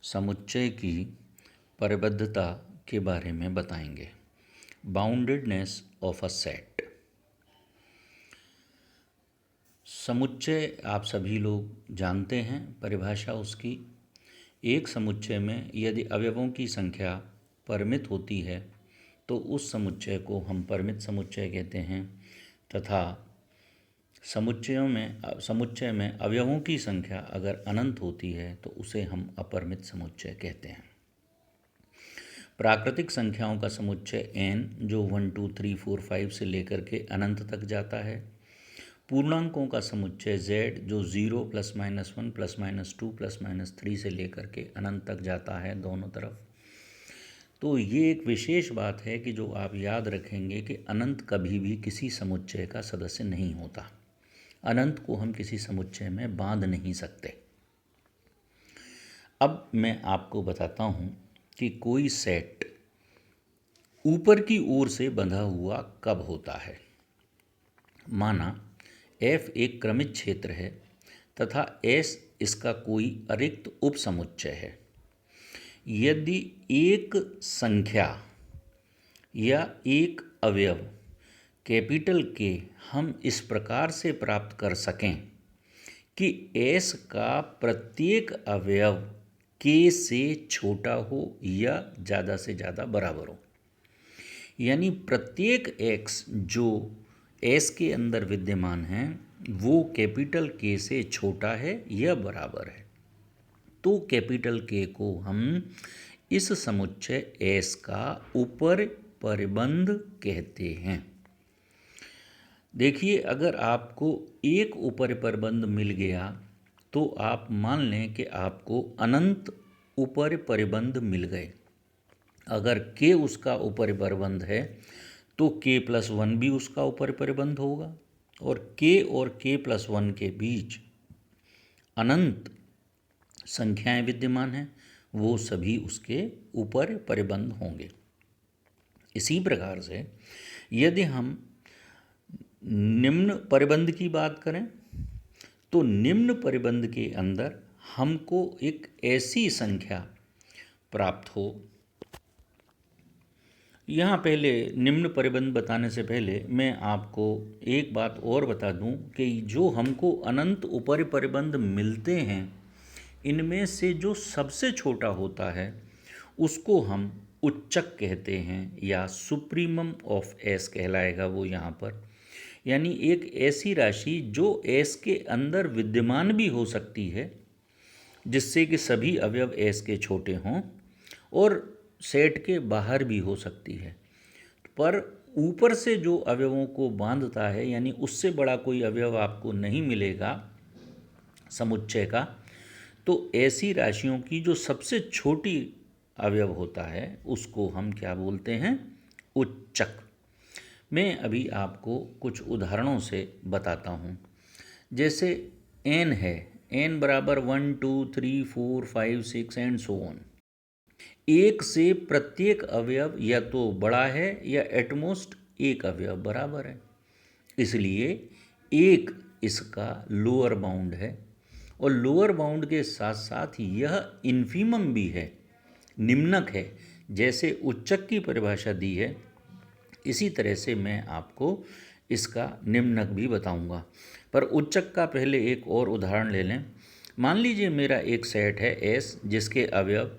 समुच्चय की परिबद्धता के बारे में बताएंगे। Boundedness of a set. समुच्चय आप सभी लोग जानते हैं परिभाषा उसकी। एक समुच्चय में यदि अवयवों की संख्या परिमित होती है तो उस समुच्चय को हम परिमित समुच्चय कहते हैं, तथा समुच्चय में अवयवों की संख्या अगर अनंत होती है तो उसे हम अपरिमित समुच्चय कहते हैं। प्राकृतिक संख्याओं का समुच्चय n जो 1 2 3 4 5 से लेकर के अनंत तक जाता है। पूर्णांकों का समुच्चय z जो 0 +-1 +-2 +-3 से लेकर के अनंत तक जाता है दोनों तरफ। तो ये एक विशेष बात है कि जो आप याद रखेंगे कि अनंत कभी भी किसी समुच्चय का सदस्य नहीं होता। अनंत को हम किसी समुच्चय में बांध नहीं सकते। अब मैं आपको बताता हूँ कि कोई सेट ऊपर की ओर से बंधा हुआ कब होता है। माना f एक क्रमित क्षेत्र है तथा S इसका कोई अरिक्त उपसमुच्चय है। यदि एक संख्या या एक अवयव कैपिटल के हम इस प्रकार से प्राप्त कर सकें कि S का प्रत्येक अवयव K से छोटा हो या ज़्यादा से ज़्यादा बराबर हो, यानी प्रत्येक x जो S के अंदर विद्यमान है वो कैपिटल K से छोटा है या बराबर है, तो कैपिटल K को हम इस समुच्चय S का उपर परिबंध कहते हैं। देखिए, अगर आपको एक ऊपर परिबंध मिल गया तो आप मान लें कि आपको अनंत ऊपर परिबंध मिल गए। अगर K उसका ऊपर परिबंध है तो K+1 भी उसका ऊपर परिबंध होगा, और K और K+1 के बीच अनंत संख्याएं विद्यमान हैं, वो सभी उसके ऊपर परिबंध होंगे। इसी प्रकार से यदि हम निम्न परिबंध की बात करें तो निम्न परिबंध के अंदर हमको एक ऐसी संख्या प्राप्त हो। यहाँ पहले निम्न परिबंध बताने से पहले मैं आपको एक बात और बता दूं कि जो हमको अनंत ऊपरी परिबंध मिलते हैं इनमें से जो सबसे छोटा होता है उसको हम उच्चक कहते हैं, या सुप्रीमम ऑफ एस कहलाएगा वो यहाँ पर। यानी एक ऐसी राशि जो एस के अंदर विद्यमान भी हो सकती है जिससे कि सभी अवयव एस के छोटे हों, और सेट के बाहर भी हो सकती है, पर ऊपर से जो अवयवों को बांधता है यानी उससे बड़ा कोई अवयव आपको नहीं मिलेगा समुच्चय का। तो ऐसी राशियों की जो सबसे छोटी अवयव होता है उसको हम क्या बोलते हैं? उच्चक। मैं अभी आपको कुछ उदाहरणों से बताता हूँ। जैसे n है, n बराबर 1 2 3 4 5 6 एंड सो ऑन। एक से प्रत्येक अवयव या तो बड़ा है या एटमोस्ट एक अवयव बराबर है, इसलिए एक इसका लोअर बाउंड है, और लोअर बाउंड के साथ साथ यह इन्फीमम भी है, निम्नक है। जैसे उच्चक की परिभाषा दी है इसी तरह से मैं आपको इसका निम्नक भी बताऊंगा, पर उच्चक का पहले एक और उदाहरण ले लें। मान लीजिए मेरा एक सेट है S जिसके अवयव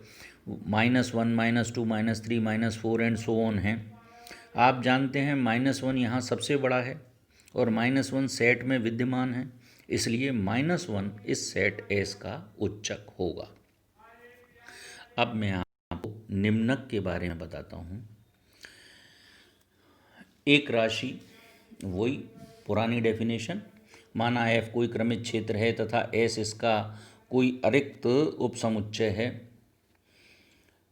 -1 -2 -3 -4 एंड सो ऑन हैं। आप जानते हैं -1 यहाँ सबसे बड़ा है और -1 सेट में विद्यमान है, इसलिए -1 इस सेट S का उच्चक होगा। अब मैं आपको निम्नक के बारे में बताता हूँ। एक राशि, वही पुरानी डेफिनेशन, माना f कोई क्रमित क्षेत्र है तथा S इसका कोई अरिक्त उपसमुच्चय है।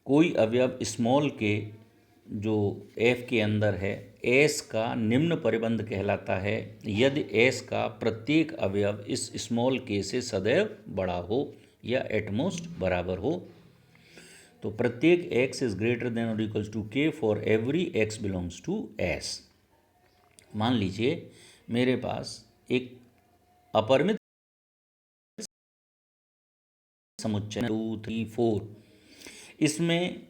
कोई अवयव स्मॉल के जो f के अंदर है S का निम्न परिबंध कहलाता है यदि S का प्रत्येक अवयव इस स्मॉल k से सदैव बड़ा हो या एटमोस्ट बराबर हो। तो प्रत्येक x इज ग्रेटर देन और equals to k for every x belongs to S। मान लीजिए मेरे पास एक अपरिमित समुच्चय 2 3 4 इसमें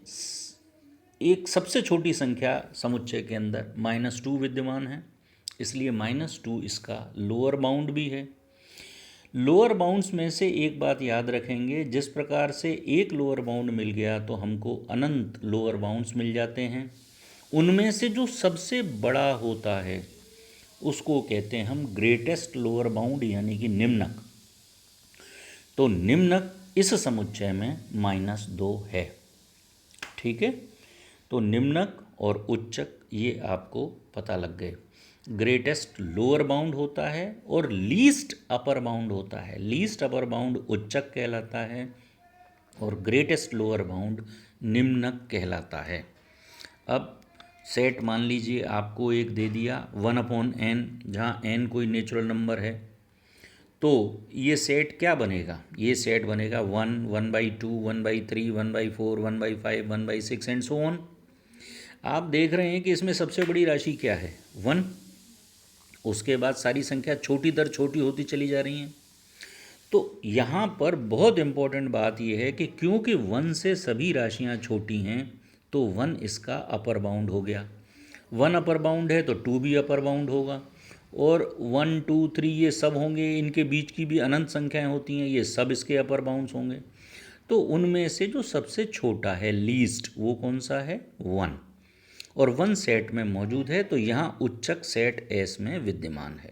एक सबसे छोटी संख्या समुच्चय के अंदर -2 विद्यमान है, इसलिए -2 इसका लोअर बाउंड भी है। लोअर बाउंड्स में से एक बात याद रखेंगे, जिस प्रकार से एक लोअर बाउंड मिल गया तो हमको अनंत लोअर बाउंड्स मिल जाते हैं। उनमें से जो सबसे बड़ा होता है उसको कहते हैं हम ग्रेटेस्ट लोअर बाउंड, यानी कि निम्नक। तो निम्नक इस समुच्चय में -2 है। ठीक है, तो निम्नक और उच्चक ये आपको पता लग गए। ग्रेटेस्ट लोअर बाउंड होता है और लीस्ट अपर बाउंड होता है। लीस्ट अपर बाउंड उच्चक कहलाता है और ग्रेटेस्ट लोअर बाउंड निम्नक कहलाता है। अब सेट मान लीजिए आपको एक दे दिया 1/n, जहाँ n कोई नेचुरल नंबर है, तो ये सेट क्या बनेगा? ये सेट बनेगा 1, 1/2, 1/3, 1/4, 1/5, 1/6 एंड सो ऑन। आप देख रहे हैं कि इसमें सबसे बड़ी राशि क्या है? 1। उसके बाद सारी संख्या छोटी दर छोटी होती चली जा रही हैं। तो यहाँ पर बहुत इम्पोर्टेंट बात यह है कि क्योंकि 1 से सभी राशियाँ छोटी हैं तो 1 इसका अपर बाउंड हो गया। 1 अपर बाउंड है तो 2 भी अपर बाउंड होगा, और 1, 2, 3 ये सब होंगे। इनके बीच की भी अनंत संख्याएं होती हैं, ये सब इसके अपर बाउंड्स होंगे। तो उनमें से जो सबसे छोटा है, लीस्ट, वो कौन सा है? 1। और 1 सेट में मौजूद है, तो यहाँ उच्चक सेट एस में विद्यमान है।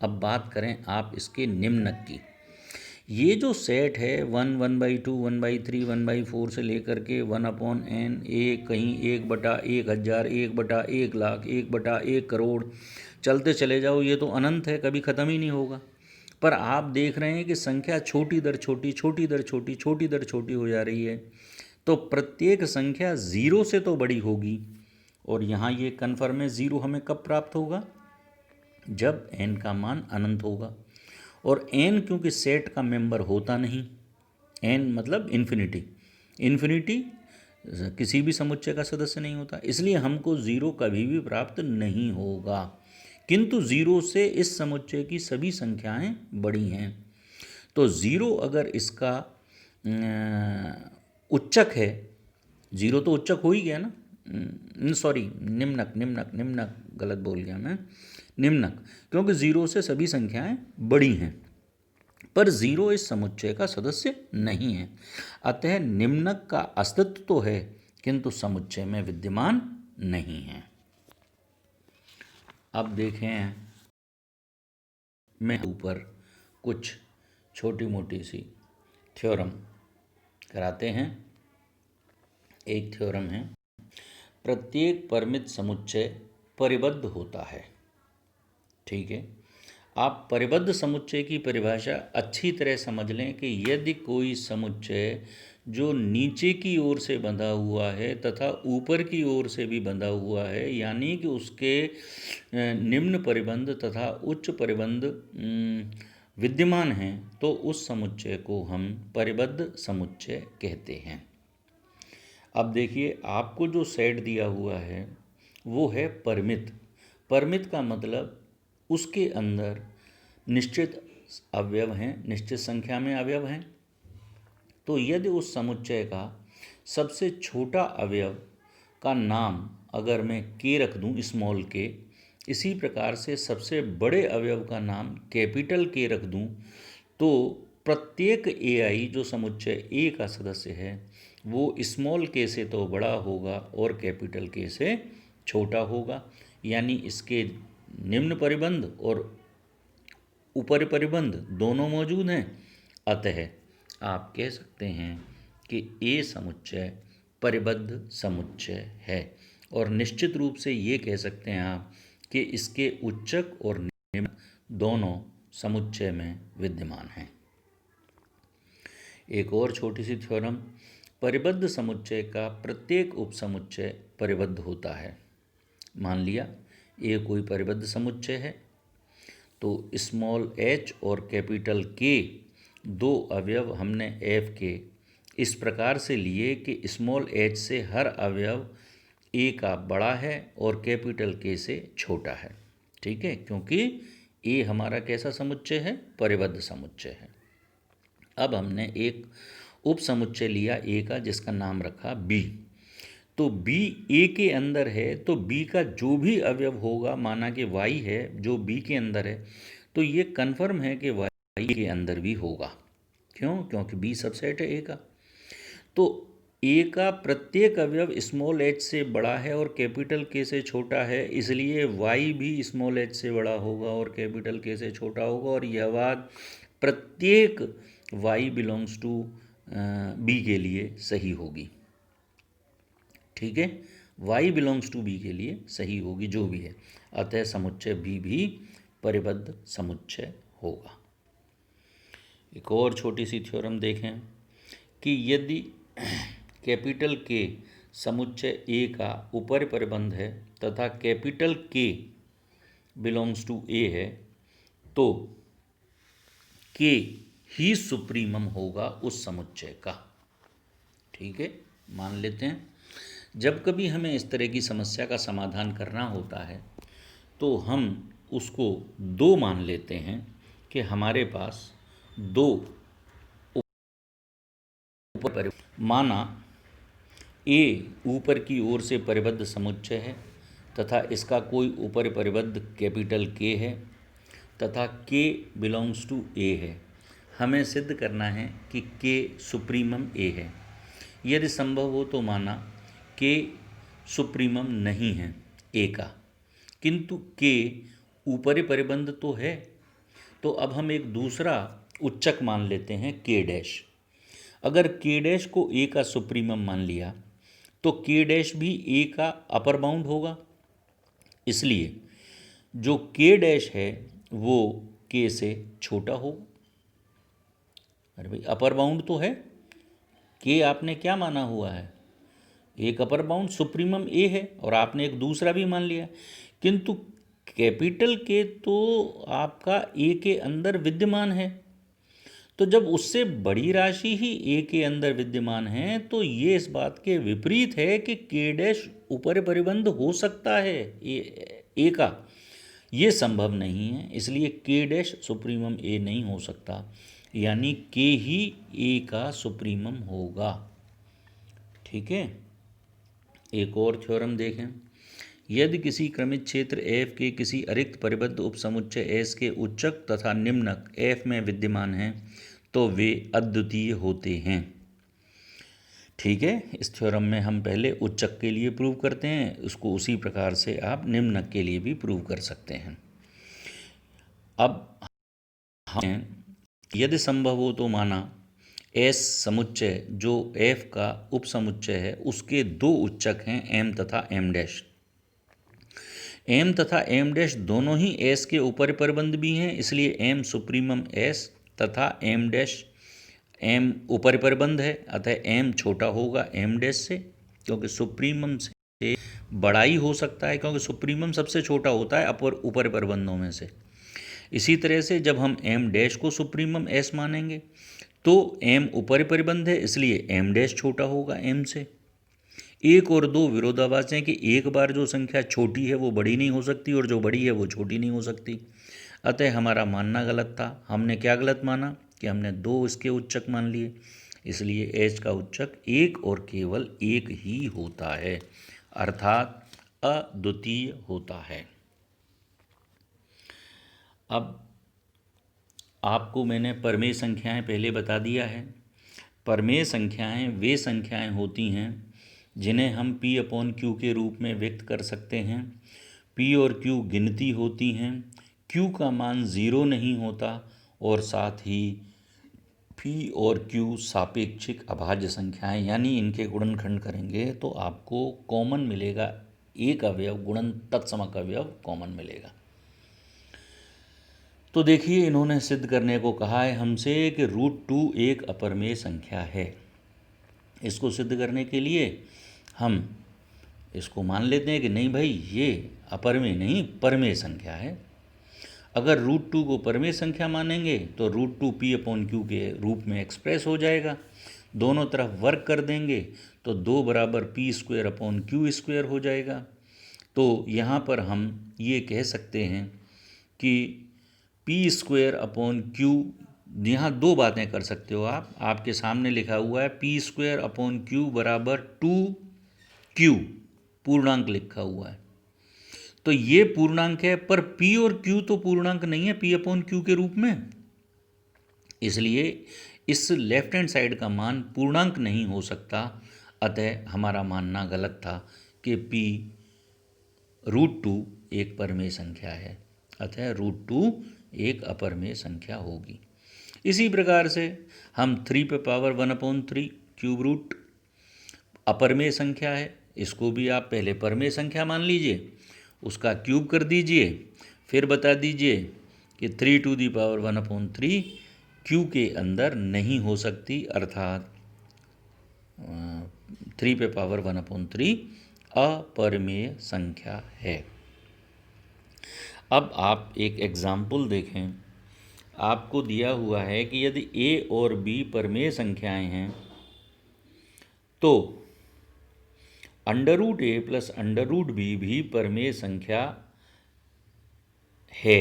अब बात करें आप इसके निम्नक की। ये जो सेट है 1, 1/2, 1/3, 1/4 से लेकर के 1/n, एक कहीं 1/1000, 1/1,00,000, 1/1 करोड़, चलते चले जाओ, ये तो अनंत है, कभी ख़त्म ही नहीं होगा। पर आप देख रहे हैं कि संख्या छोटी दर छोटी, छोटी दर छोटी, छोटी दर छोटी हो जा रही है। तो प्रत्येक संख्या 0 से तो बड़ी होगी, और यहाँ ये कन्फर्म है 0 हमें कब प्राप्त होगा? जब n का मान अनंत होगा। और n क्योंकि सेट का मेंबर होता नहीं, n मतलब इन्फिनिटी, इन्फिनिटी किसी भी समुच्चय का सदस्य नहीं होता, इसलिए हमको 0 कभी भी प्राप्त नहीं होगा। किंतु 0 से इस समुच्चय की सभी संख्याएं बड़ी हैं। तो 0 अगर इसका उच्चक है, 0 तो उच्चक हो ही गया ना, सॉरी, निम्नक, निम्नक, निम्नक गलत बोल गया मैं, निम्नक, क्योंकि 0 से सभी संख्याएं बड़ी हैं। पर 0 इस समुच्चय का सदस्य नहीं है, अतः निम्नक का अस्तित्व तो है किंतु समुच्चय में विद्यमान नहीं है। अब देखें, मैं ऊपर कुछ छोटी मोटी सी थ्योरम कराते हैं। एक थ्योरम है, प्रत्येक परिमित समुच्चय परिबद्ध होता है। ठीक है, आप परिबद्ध समुच्चय की परिभाषा अच्छी तरह समझ लें कि यदि कोई समुच्चय जो नीचे की ओर से बंधा हुआ है तथा ऊपर की ओर से भी बंधा हुआ है, यानी कि उसके निम्न परिबंध तथा उच्च परिबंध विद्यमान हैं, तो उस समुच्चय को हम परिबद्ध समुच्चय कहते हैं। अब देखिए, आपको जो सेट दिया हुआ है वो है परिमित। परिमित का मतलब उसके अंदर निश्चित अवयव हैं, निश्चित संख्या में अवयव हैं। तो यदि उस समुच्चय का सबसे छोटा अवयव का नाम अगर मैं k रख दूं, स्मॉल k, इसी प्रकार से सबसे बड़े अवयव का नाम कैपिटल K रख दूं, तो प्रत्येक ai जो समुच्चय A का सदस्य है वो स्मॉल k से तो बड़ा होगा और कैपिटल K से छोटा होगा। यानी इसके निम्न परिबंध और ऊपरी परिबंध दोनों मौजूद हैं, अतः आप कह सकते हैं कि A समुच्चय परिबद्ध समुच्चय है। और निश्चित रूप से ये कह सकते हैं आप कि इसके उच्चक और निम्न दोनों समुच्चय में विद्यमान हैं। एक और छोटी सी थ्योरम, परिबद्ध समुच्चय का प्रत्येक उपसमुच्चय परिबद्ध होता है। मान लिया ये कोई परिबद्ध समुच्चय है, तो स्मॉल h और कैपिटल K दो अवयव हमने f के इस प्रकार से लिए कि स्मॉल h से हर अवयव a का बड़ा है और कैपिटल K से छोटा है। ठीक है, क्योंकि a हमारा कैसा समुच्चय है? परिबद्ध समुच्चय है। अब हमने एक उपसमुच्चय लिया ए का जिसका नाम रखा बी। तो बी ए के अंदर है तो बी का जो भी अवयव होगा, माना कि वाई है जो बी के अंदर है, तो ये कन्फर्म है कि वाई के अंदर भी होगा। क्यों? क्योंकि बी सबसेट है ए का। तो ए का प्रत्येक अवयव स्मॉल एच से बड़ा है और कैपिटल के से छोटा है, इसलिए वाई भी स्मॉल एच से बड़ा होगा और कैपिटल के से छोटा होगा। और यह बात प्रत्येक वाई बिलोंग्स टू बी के लिए सही होगी। ठीक है, वाई बिलोंग्स टू बी के लिए सही होगी जो भी है। अतः समुच्चय बी भी परिबद्ध समुच्चय होगा। एक और छोटी सी थ्योरम देखें कि यदि कैपिटल के समुच्चय ए का ऊपर परिबंध है तथा कैपिटल के बिलोंग्स टू ए है, तो के ही सुप्रीमम होगा उस समुच्चय का। ठीक है, मान लेते हैं जब कभी हमें इस तरह की समस्या का समाधान करना होता है तो हम उसको दो मान लेते हैं कि हमारे पास दो ऊपर, माना ए ऊपर की ओर से परिबद्ध समुच्चय है तथा इसका कोई ऊपर परिबद्ध कैपिटल के है तथा के बिलोंग्स टू ए है। हमें सिद्ध करना है कि के सुप्रीमम ए है। यदि संभव हो तो माना के सुप्रीमम नहीं है ए का, किंतु के ऊपरी परिबंध तो है। तो अब हम एक दूसरा उच्चक मान लेते हैं के डैश। अगर के डैश को ए का सुप्रीमम मान लिया तो के डैश भी ए का अपर बाउंड होगा, इसलिए जो के डैश है वो के से छोटा होगा। अरे भाई, अपर बाउंड तो है, के आपने क्या माना हुआ है? एक अपर बाउंड सुप्रीमम ए है और आपने एक दूसरा भी मान लिया, किंतु कैपिटल के तो आपका ए के अंदर विद्यमान है। तो जब उससे बड़ी राशि ही ए के अंदर विद्यमान है तो ये इस बात के विपरीत है कि के डैश ऊपर परिबंध हो सकता है ए का, ये संभव नहीं है। इसलिए के डैश सुप्रीमम ए नहीं हो सकता, यानी के ही ए का सुप्रीमम होगा। ठीक है, एक और थ्योरम देखें। यदि किसी क्रमित क्षेत्र एफ के किसी अरिक्त परिबद्ध उपसमुच्चय एस के उच्चक तथा निम्नक एफ में विद्यमान हैं तो वे अद्वितीय होते हैं। ठीक है, इस थ्योरम में हम पहले उच्चक के लिए प्रूव करते हैं, उसको उसी प्रकार से आप निम्नक के लिए भी प्रूव कर सकते हैं। अब हम यदि संभव हो तो माना एस समुच्चय जो एफ का उपसमुच्चय है उसके दो उच्चक हैं एम तथा एम डैश। एम तथा एम डैश दोनों ही एस के ऊपर परिबंध भी हैं, इसलिए एम सुप्रीमम एस तथा एम डैश एम ऊपर परिबंध है। अतः एम छोटा होगा एम डैश से, क्योंकि सुप्रीमम से बड़ा ही हो सकता है, क्योंकि सुप्रीमम सबसे छोटा होता है अपर ऊपर परिबंधों में से। इसी तरह से जब हम एम डैश को सुप्रीमम एस मानेंगे तो एम ऊपरी परिबंध है, इसलिए एम डैश छोटा होगा एम से। एक और दो विरोधाभास हैं कि एक बार जो संख्या छोटी है वो बड़ी नहीं हो सकती और जो बड़ी है वो छोटी नहीं हो सकती। अतः हमारा मानना गलत था। हमने क्या गलत माना कि हमने दो इसके उच्चक मान लिए, इसलिए एच का उच्चक एक और केवल एक ही होता है, अर्थात अद्वितीय होता है। अब आपको मैंने परमेय संख्याएं पहले बता दिया है। परमेय संख्याएं वे संख्याएं होती हैं जिन्हें हम P अपॉन Q के रूप में व्यक्त कर सकते हैं। P और Q गिनती होती हैं, Q का मान 0 नहीं होता और साथ ही P और Q सापेक्षिक अभाज्य संख्याएं, यानी इनके गुणनखंड करेंगे तो आपको कॉमन मिलेगा, एक अवयव गुणन तत्समक अवयव कॉमन मिलेगा। तो देखिए, इन्होंने सिद्ध करने को कहा है हमसे कि √2 एक अपरमेय संख्या है। इसको सिद्ध करने के लिए हम इसको मान लेते हैं कि नहीं भाई, ये अपरमेय नहीं परमेय संख्या है। अगर √2 को परमेय संख्या मानेंगे तो √2 P अपॉन Q के रूप में एक्सप्रेस हो जाएगा। दोनों तरफ वर्क कर देंगे तो 2 बराबर P square upon Q square हो जाएगा। तो यहाँ पर हम ये कह सकते हैं कि P स्क्वायर अपॉन Q यहाँ दो बातें कर सकते हो आप। आपके सामने लिखा हुआ है पी स्क्वायर अपॉन क्यू बराबर 2q, पूर्णांक लिखा हुआ है। तो ये पूर्णांक है, पर p और q तो पूर्णांक नहीं है p अपॉन क्यू के रूप में, इसलिए इस लेफ्ट हैंड साइड का मान पूर्णांक नहीं हो सकता। अतः हमारा मानना गलत था कि p√2 एक परमेय संख्या है, अतः √2 एक अपरमेय संख्या होगी। इसी प्रकार से हम 3 पे पावर 1/3 क्यूब रूट अपरमेय संख्या है, इसको भी आप पहले परमेय संख्या मान लीजिए, उसका क्यूब कर दीजिए, फिर बता दीजिए कि 3⁻⁴ क्यू के अंदर नहीं हो सकती, अर्थात 3 पे पावर 1/3 अपरमेय संख्या है। अब आप एक एग्जाम्पल देखें। आपको दिया हुआ है कि यदि a और b परमेय संख्याएं हैं तो √a प्लस √b भी परमेय संख्या है,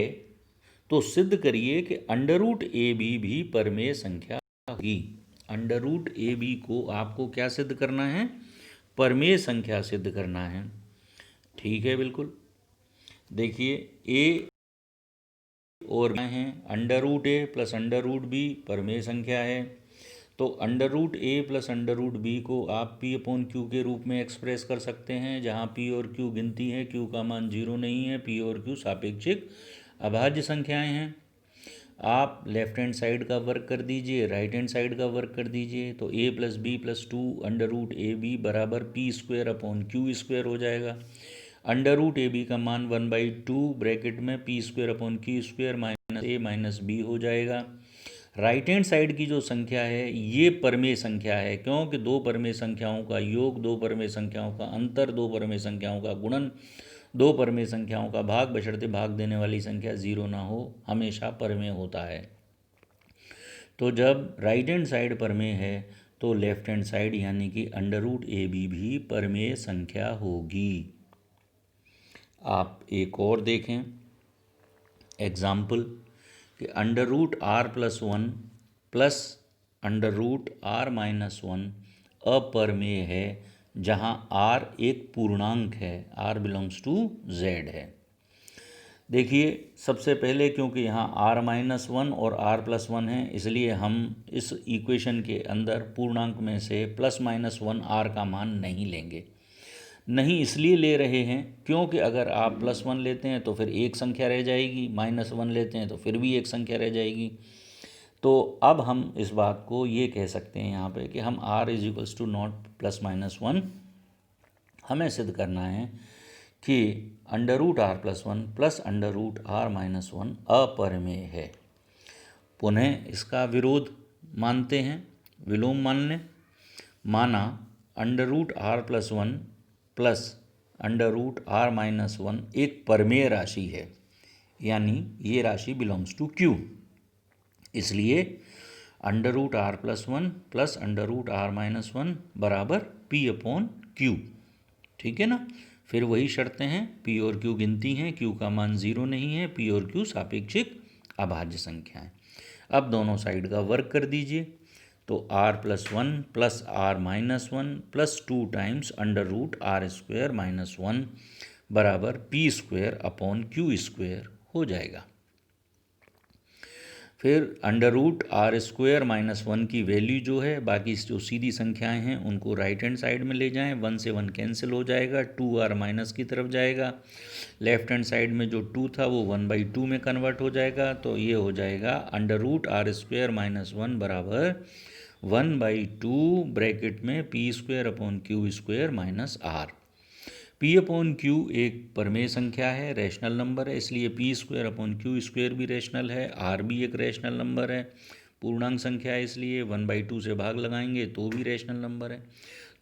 तो सिद्ध करिए कि √ab भी परमेय संख्या होगी। √ab को आपको क्या सिद्ध करना है? परमेय संख्या सिद्ध करना है। ठीक है, बिल्कुल। देखिए a और हैं √a प्लस √b परमेय संख्या है, तो √a प्लस √b को आप p अपॉन क्यू के रूप में एक्सप्रेस कर सकते हैं, जहाँ p और q गिनती है, q का मान 0 नहीं है, p और q सापेक्षिक अभाज्य संख्याएं हैं। आप लेफ्ट हैंड साइड का वर्क कर दीजिए, राइट हैंड साइड का वर्क कर दीजिए, तो a plus b plus 2 √ab बराबर p² अपॉन q² हो जाएगा। √ab का मान 1/2 ब्रैकेट में p² upon q² minus a minus b हो जाएगा। राइट हैंड साइड की जो संख्या है ये परमेय संख्या है, क्योंकि दो परमेय संख्याओं का योग, दो परमेय संख्याओं का अंतर, दो परमेय संख्याओं का गुणन, दो परमेय संख्याओं का भाग, बशर्ते भाग देने वाली संख्या 0 ना हो, हमेशा परमेय होता है। तो जब राइट हैंड साइड परमेय है तो लेफ्ट हैंड साइड यानी कि √ab भी परमेय संख्या होगी। आप एक और देखें एग्जाम्पल कि √r+1 प्लस √r-1 अपरमेय है, जहाँ r एक पूर्णांक है, r बिलोंग्स टू z है। देखिए सबसे पहले क्योंकि यहाँ r-1 और r+1 है, इसलिए हम इस इक्वेशन के अंदर पूर्णांक में से +-1 r का मान नहीं लेंगे। नहीं इसलिए ले रहे हैं क्योंकि अगर आप +1 लेते हैं तो फिर एक संख्या रह जाएगी, -1 लेते हैं तो फिर भी एक संख्या रह जाएगी। तो अब हम इस बात को ये कह सकते हैं यहाँ पे कि हम r = नॉट +-1 हमें सिद्ध करना है कि √r+1 प्लस √r-1 अपरमेय है। पुनः इसका विरोध मानते हैं, विलोम मान लें। माना √r+1 प्लस √r-1 एक परमेय राशि है, यानी ये राशि बिलोंग्स टू Q, इसलिए √r+1 प्लस √r-1 बराबर p अपॉन Q। ठीक है ना। फिर वही शर्तें हैं, p और q गिनती हैं, q का मान 0 नहीं है, p और q सापेक्षिक अभाज्य संख्याएं। अब दोनों साइड का वर्क कर दीजिए, तो r+1 plus r-1 plus 2 times √r² - 1 बराबर p² अपॉन q² हो जाएगा। फिर √r² - 1 की वैल्यू जो है, बाकी जो सीधी संख्याएं हैं उनको राइट हैंड साइड में ले जाएं, 1 से 1 कैंसिल हो जाएगा, 2r- की तरफ जाएगा। लेफ्ट हैंड साइड में जो 2 था वो 1/2 में कन्वर्ट हो जाएगा, तो ये हो जाएगा √r² - 1 बराबर 1/2 ब्रैकेट में p² upon q² minus r। p upon q एक परमेय संख्या है, रैशनल नंबर है, इसलिए p² अपॉन q² भी रैशनल है, r भी एक रैशनल नंबर है, पूर्णांक संख्या है, इसलिए 1/2 से भाग लगाएंगे तो भी रैशनल नंबर है।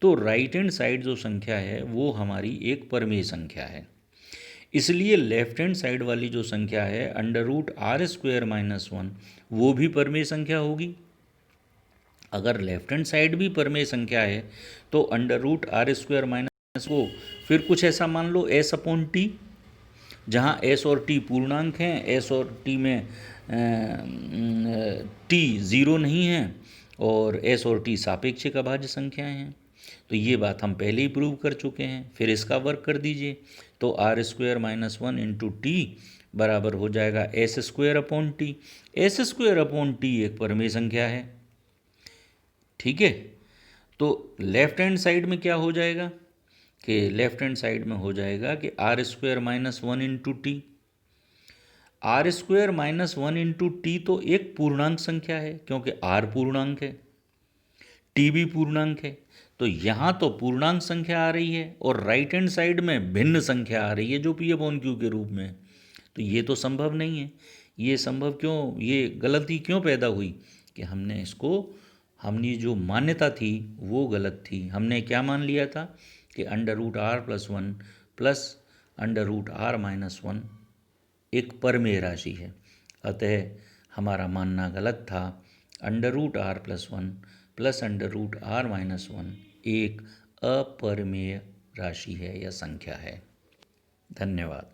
तो राइट हैंड साइड जो संख्या है वो हमारी एक परमेय संख्या है, इसलिए लेफ्ट हैंड साइड वाली जो संख्या है √r² - 1 वो भी परमेय संख्या होगी। अगर लेफ्ट हैंड साइड भी परमेय संख्या है तो √r² - को फिर कुछ ऐसा मान लो s अपॉन t, जहाँ एस और टी पूर्णांक हैं, एस और टी में टी ज़ीरो नहीं है और एस और टी सापेक्षिक अभाज्य संख्याएं हैं। तो ये बात हम पहले ही प्रूव कर चुके हैं। फिर इसका वर्क कर दीजिए, तो R square minus one into T बराबर हो जाएगा S square upon T. S square upon T एक परमेय संख्या है, ठीक है। तो लेफ्ट हैंड साइड में क्या हो जाएगा कि लेफ्ट हैंड साइड में हो जाएगा कि R square minus one into T. R square minus one into T तो एक पूर्णांक संख्या है, क्योंकि आर पूर्णांक है, टी भी पूर्णांक है। तो यहाँ तो पूर्णांक संख्या आ रही है और राइट हैंड साइड में भिन्न संख्या आ रही है जो पी अपॉन क्यू के रूप में है। तो ये तो संभव नहीं है। ये संभव क्यों, ये गलती क्यों पैदा हुई कि हमने जो मान्यता थी वो गलत थी। हमने क्या मान लिया था कि under root R plus one plus under root R minus one एक परमेय राशि है। अतः हमारा मानना गलत था। Under root R plus one plus under root R minus one एक अपरमेय राशि है या संख्या है। धन्यवाद।